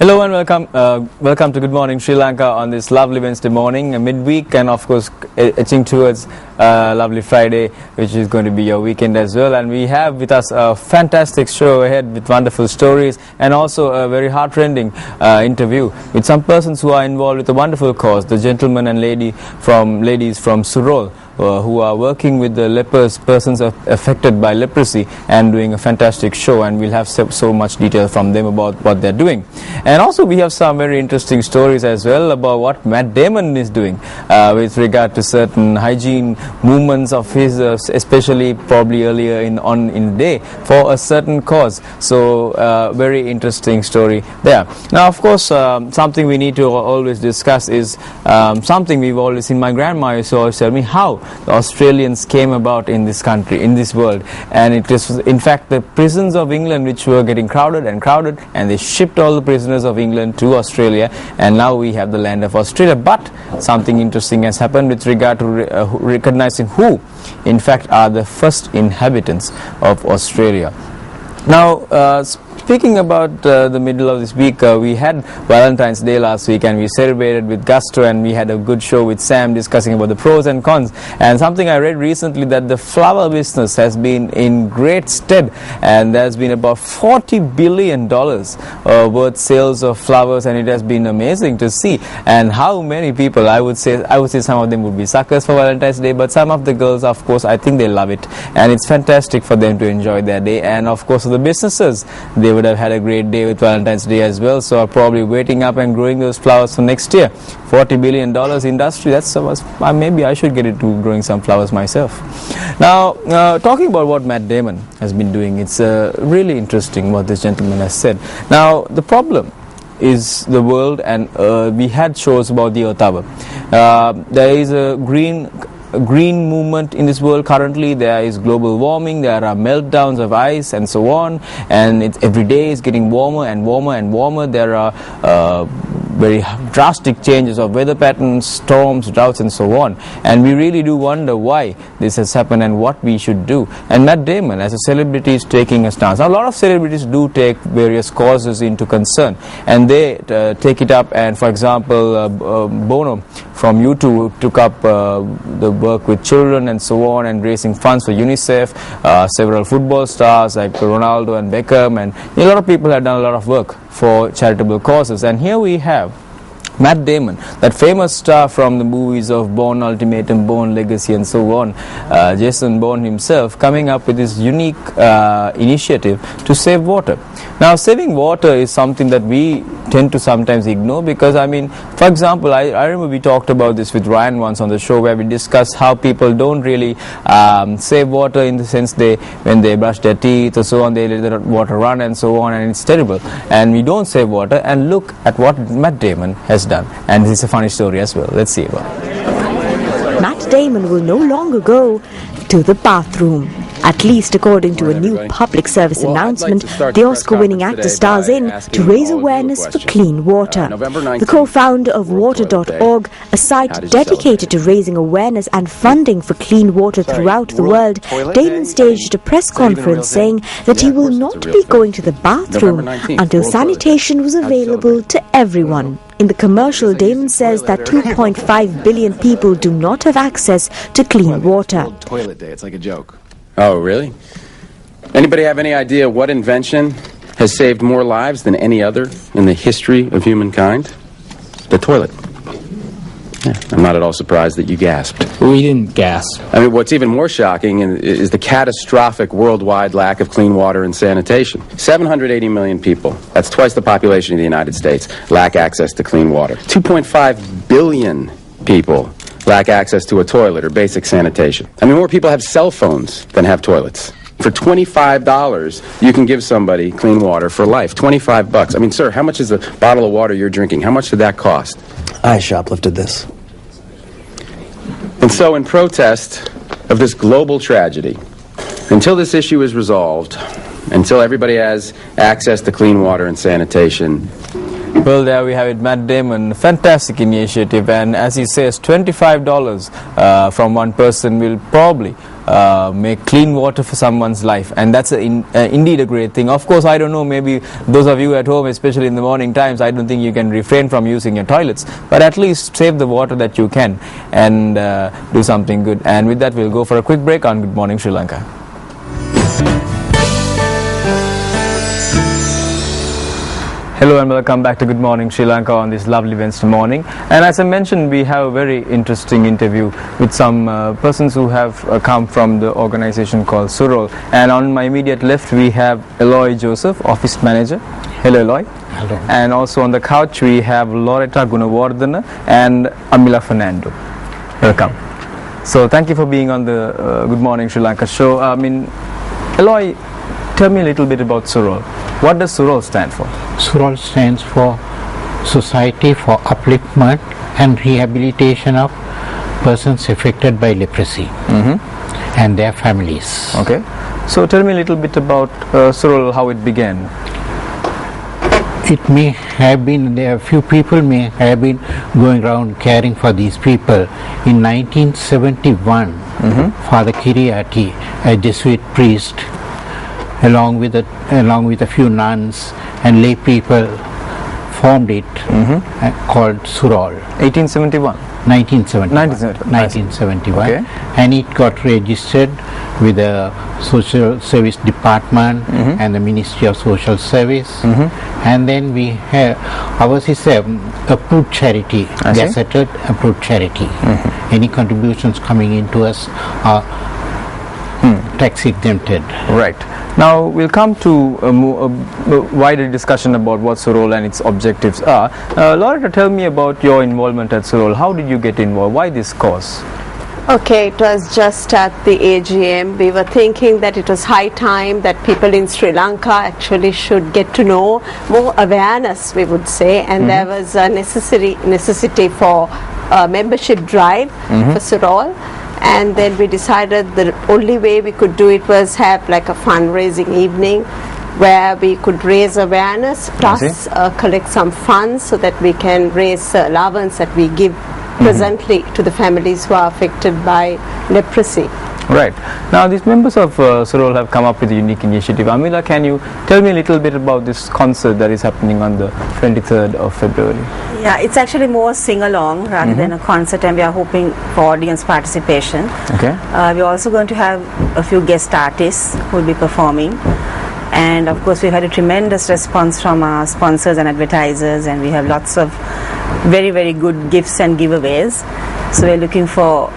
Hello and welcome to Good Morning Sri Lanka on this lovely Wednesday morning, midweek, and of course edging towards lovely Friday, which is going to be your weekend as well. And we have with us a fantastic show ahead with wonderful stories and also a very heart-rending interview with some persons who are involved with a wonderful cause, the gentlemen and ladies from Surol, who are working with the persons affected by leprosy and doing a fantastic show, and we'll have so much detail from them about what they're doing. And also we have some very interesting stories as well about what Matt Damon is doing with regard to certain hygiene movements of his, especially probably earlier in the day for a certain cause. So very interesting story there. Now of course something we need to always discuss is something we've always seen. My grandma used to always tell me how the Australians came about in this country, in this world, and it was in fact the prisons of England which were getting crowded, and they shipped all the prisoners of England to Australia, and now we have the land of Australia. But something interesting has happened with regard to recognizing who in fact are the first inhabitants of Australia. Now speaking about the middle of this week, we had Valentine's Day last week and we celebrated with gusto, and we had a good show with Sam discussing about the pros and cons. And something I read recently, that the flower business has been in great stead, and there's been about $40 billion worth sales of flowers, and it has been amazing to see. And how many people, I would say some of them would be suckers for Valentine's Day, but some of the girls, of course, I think they love it, and it's fantastic for them to enjoy their day. And of course the businesses, they would have had a great day with Valentine's Day as well, so are probably waiting up and growing those flowers for next year. $40 billion industry, that's so much. Maybe I should get into growing some flowers myself. Now talking about what Matt Damon has been doing, it's really interesting what this gentleman has said. Now the problem is the world, and we had shows about the Earth Hour. There is a green movement in this world currently. There is global warming, there are meltdowns of ice and so on, and every day is getting warmer and warmer and warmer. There are very drastic changes of weather patterns, storms, droughts and so on, and we really do wonder why this has happened and what we should do. And Matt Damon as a celebrity is taking a stance. Now, a lot of celebrities do take various causes into concern, and they take it up, and for example Bono from U2 took up the work with children and so on, and raising funds for UNICEF. Several football stars like Ronaldo and Beckham, and a lot of people have done a lot of work for charitable causes. And here we have Matt Damon, that famous star from the movies of Bourne Ultimatum, Bourne Legacy and so on, Jason Bourne himself, coming up with this unique initiative to save water. Now saving water is something that we tend to sometimes ignore, because I mean, for example, I remember we talked about this with Ryan once on the show, where we discussed how people don't really save water, in the sense when they brush their teeth or so on, they let the water run and so on, and it's terrible, and we don't save water. And look at what Matt Damon has done, and this is a funny story as well. Let's see about it. Matt Damon will no longer go to the bathroom. At least according to a new public service announcement, the Oscar-winning actor stars in to raise awareness for clean water. The co-founder of Water.org, a site dedicated to raising awareness and funding for clean water throughout the world, Damon staged a press conference saying that he will not be going to the bathroom until sanitation was available to everyone. In the commercial, Damon says that 2.5 billion people do not have access to clean water. Toilet day, it's like a joke. Oh, really? Anybody have any idea what invention has saved more lives than any other in the history of humankind? The toilet. Yeah, I'm not at all surprised that you gasped. We didn't gasp. I mean, what's even more shocking is the catastrophic worldwide lack of clean water and sanitation. 780 million people, that's twice the population of the United States, lack access to clean water. 2.5 billion people lack access to a toilet or basic sanitation. I mean, more people have cell phones than have toilets. For $25, you can give somebody clean water for life. $25. I mean, sir, how much is a bottle of water you're drinking? How much did that cost? I shoplifted this. And so, in protest of this global tragedy, until this issue is resolved, until everybody has access to clean water and sanitation, Well, there we have it, Matt Damon. Fantastic initiative, and as he says, $25 from one person will probably make clean water for someone's life, and that's indeed a great thing. Of course, I don't know, maybe those of you at home, especially in the morning times, I don't think you can refrain from using your toilets, but at least save the water that you can and do something good. And with that, we'll go for a quick break on Good Morning Sri Lanka. Hello and welcome back to Good Morning Sri Lanka on this lovely Wednesday morning. And as I mentioned, we have a very interesting interview with some persons who have come from the organization called Surol. And on my immediate left we have Eloy Joseph, Office Manager. Hello Eloy. Hello. And also on the couch we have Loretta Gunawardana and Amila Fernando. Welcome. So thank you for being on the Good Morning Sri Lanka show. Eloy, tell me a little bit about Surol. What does Surol stand for? Surol stands for Society for Upliftment and Rehabilitation of Persons Affected by Leprosy and their families. Okay. So tell me a little bit about Surol, how it began. It may have been, there are few people may have been going around caring for these people. In 1971, Father Kiriati, a Jesuit priest, along with a few nuns and lay people, formed it called Surol. 1871. 1971. Okay. And it got registered with the Social Service Department and the Ministry of Social Service. And then we have, ours is approved charity, gazetted approved charity. Any contributions coming into us are tax exempted. Right. Now we'll come to a wider discussion about what Surol and its objectives are. Loretta, tell me about your involvement at Surol. How did you get involved? Why this cause? Okay, it was just at the AGM. We were thinking that it was high time that people in Sri Lanka actually should get to know more awareness, we would say, and there was a necessity for a membership drive for Surol. And then we decided the only way we could do it was have like a fundraising evening where we could raise awareness plus collect some funds so that we can raise allowance that we give presently to the families who are affected by leprosy. Right. Now these members of Surol have come up with a unique initiative. Amila, can you tell me a little bit about this concert that is happening on the 23rd of February? Yeah, it's actually more sing-along rather than a concert, and we are hoping for audience participation. Okay. We're also going to have a few guest artists who will be performing. And of course we've had a tremendous response from our sponsors and advertisers, and we have lots of very, very good gifts and giveaways. So we're looking for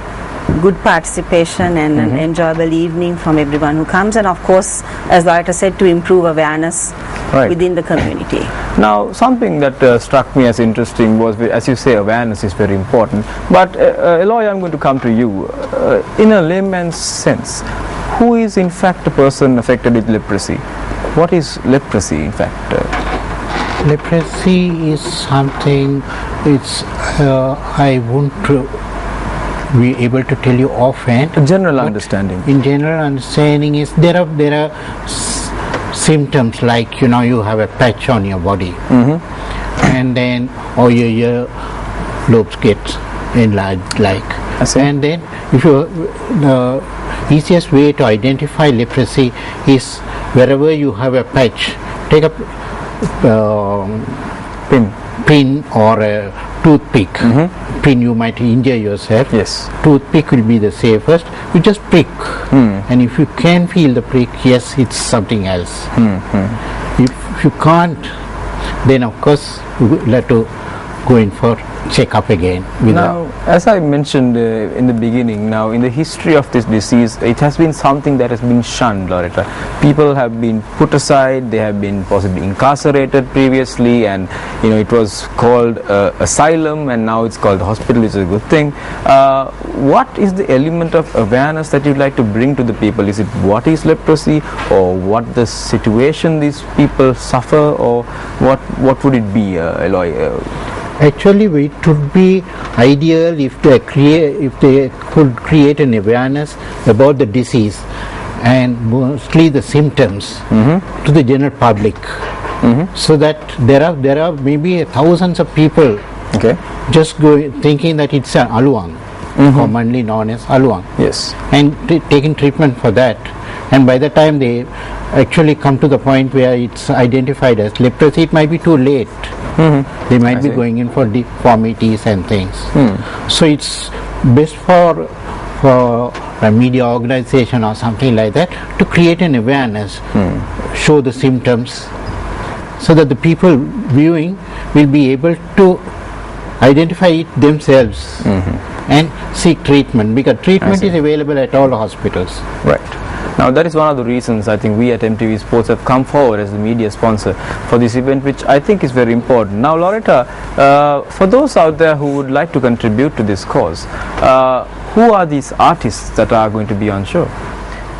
good participation and an enjoyable evening from everyone who comes, and of course, as Loretta said, to improve awareness within the community. Now something that struck me as interesting was, as you say, awareness is very important, but Eloy, I'm going to come to you. In a layman's sense, who is in fact a person affected with leprosy? What is leprosy in fact? Leprosy is something, it's I won't be able to tell you offhand. A general understanding. In general understanding is there are symptoms like, you know, you have a patch on your body, and then or your ear lobes get enlarged, like, and then if you the easiest way to identify leprosy is wherever you have a patch, take a pin or a toothpick. Pin, you might injure yourself. Yes. Toothpick will be the safest. You just prick, and if you can feel the prick, yes, it's something else. If you can't, then of course you will have to go in for check-up again. Now, as I mentioned in the beginning, now in the history of this disease, it has been something that has been shunned, Loretta. People have been put aside, they have been possibly incarcerated previously, and you know, it was called asylum, and now it's called hospital, which is a good thing. What is the element of awareness that you'd like to bring to the people? Is it what is leprosy, or what the situation these people suffer, or what would it be, Eloy? Actually, it would be ideal if they could create an awareness about the disease and mostly the symptoms to the general public. so that there are maybe thousands of people Okay. just thinking that it's an aluang, commonly known as aluang, Yes. and taking treatment for that, and by the time they actually come to the point where it's identified as leprosy, it might be too late. They might be see. going in for deformities and things. So it's best for a media organization or something like that to create an awareness, show the symptoms, so that the people viewing will be able to identify it themselves and seek treatment, because treatment is available at all hospitals. Right. Now that is one of the reasons I think we at MTV Sports have come forward as the media sponsor for this event, which I think is very important. Now Loretta, for those out there who would like to contribute to this cause, who are these artists that are going to be on show?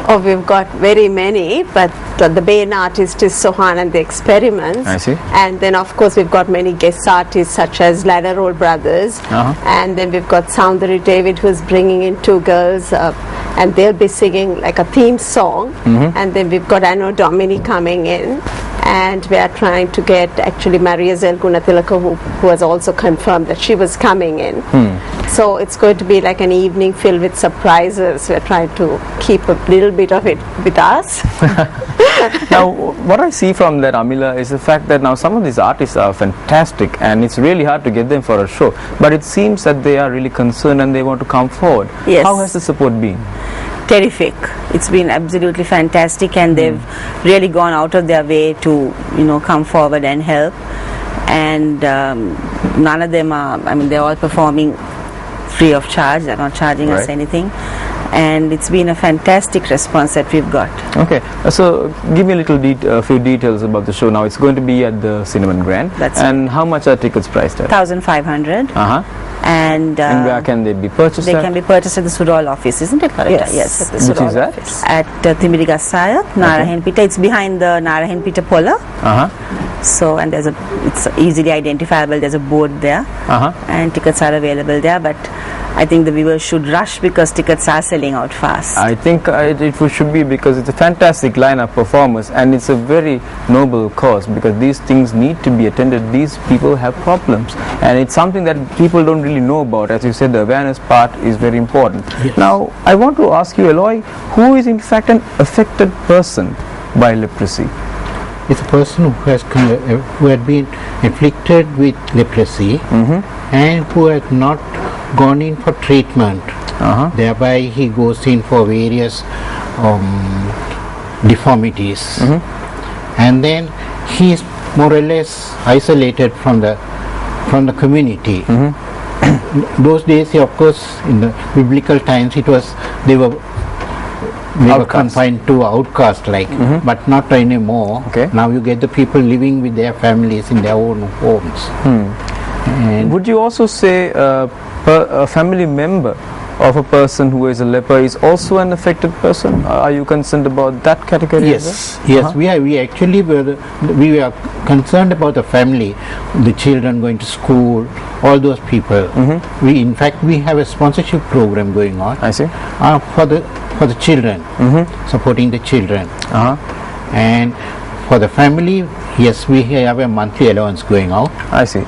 Oh, we've got very many, but the main artist is Sohan and the Experiments. I see. And then of course we've got many guest artists such as Ladder Roll Brothers. And then we've got Soundary David, who's bringing in two girls, and they'll be singing like a theme song. And then we've got Anno Domini coming in. And we are trying to get actually Maria Zelgunatilaka, who has also confirmed that she was coming in. So it's going to be like an evening filled with surprises. We're trying to keep a little bit of it with us. Now what I see from that, Amila, is the fact that now some of these artists are fantastic and it's really hard to get them for a show, but it seems that they are really concerned and they want to come forward. Yes. How has the support been? Terrific. It's been absolutely fantastic, and they've really gone out of their way to, come forward and help. And none of them are, they're all performing free of charge. They're not charging us anything. And it's been a fantastic response that we've got. Okay, so give me a few details about the show. Now it's going to be at the Cinnamon Grand. That's and how much are tickets priced at? 1,500. And where can they be purchased? They can be purchased at the Sudol office, isn't it? Yes, at the Which Sudol is that? office. At Timirigasaya, Narahenpita. It's behind the Narahenpita Pola. So, and it's easily identifiable. There's a board there, and tickets are available there. But I think the viewers should rush because tickets are selling out fast. I think it should be, because it's a fantastic lineup of performers and it's a very noble cause, because these things need to be attended. These people have problems and it's something that people don't really know about. As you said, the awareness part is very important. Yes. Now I want to ask you, Eloy, who is in fact an affected person by leprosy? It's a person who had been afflicted with leprosy and who has not gone in for treatment. Thereby he goes in for various deformities, and then he is more or less isolated from the community. Those days, of course, in the biblical times, they were confined to outcast but not anymore. Now you get the people living with their families in their own homes. And would you also say a family member of a person who is a leper is also an affected person? Are you concerned about that category? Yes, we actually we are concerned about the family, the children going to school, all those people. In fact we have a sponsorship program going on. I see. For the children, supporting the children. And for the family, yes, we have a monthly allowance going out. I see.